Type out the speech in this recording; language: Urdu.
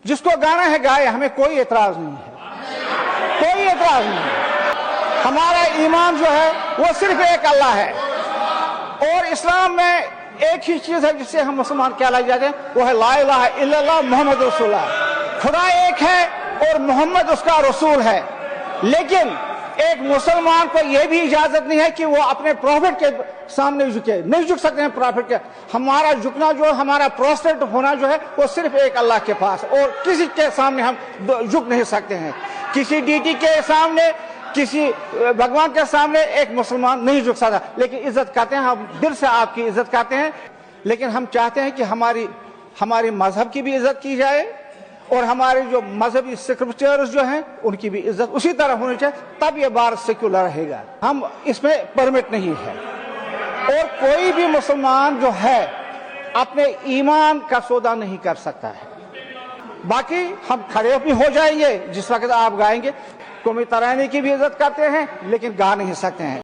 جس کو گانا ہے گائے، ہمیں کوئی اعتراض نہیں ہے، کوئی اعتراض نہیں ہے۔ ہمارا ایمان جو ہے وہ صرف ایک اللہ ہے، اور اسلام میں ایک ہی چیز ہے جس سے ہم مسلمان کہلائے جاتے ہیں، وہ ہے لا الہ الا اللہ محمد رسول اللہ۔ خدا ایک ہے اور محمد اس کا رسول ہے، لیکن ایک مسلمان کو یہ بھی اجازت نہیں ہے کہ وہ اپنے پروفٹ کے سامنے جھکے، نہیں جھک سکتے ہیں پروفٹ کے۔ ہمارا جھکنا جو ہمارا پروسٹریٹ ہونا جو ہے وہ صرف ایک اللہ کے پاس، اور کسی کے سامنے ہم جھک نہیں سکتے ہیں۔ کسی ڈیٹی کے سامنے، کسی بھگوان کے سامنے ایک مسلمان نہیں جھک سکتا، لیکن عزت کرتے ہیں، ہم دل سے آپ کی عزت کرتے ہیں، لیکن ہم چاہتے ہیں کہ ہماری مذہب کی بھی عزت کی جائے، اور ہمارے جو مذہبی اسکرپچرز جو ہیں ان کی بھی عزت اسی طرح ہونی چاہیے، تب یہ بار سیکولر رہے گا۔ ہم اس میں پرمٹ نہیں ہے، اور کوئی بھی مسلمان جو ہے اپنے ایمان کا سودا نہیں کر سکتا ہے۔ باقی ہم کھڑے بھی ہو جائیں گے جس وقت آپ گائیں گے، قومی ترانے کی بھی عزت کرتے ہیں لیکن گا نہیں سکتے ہیں۔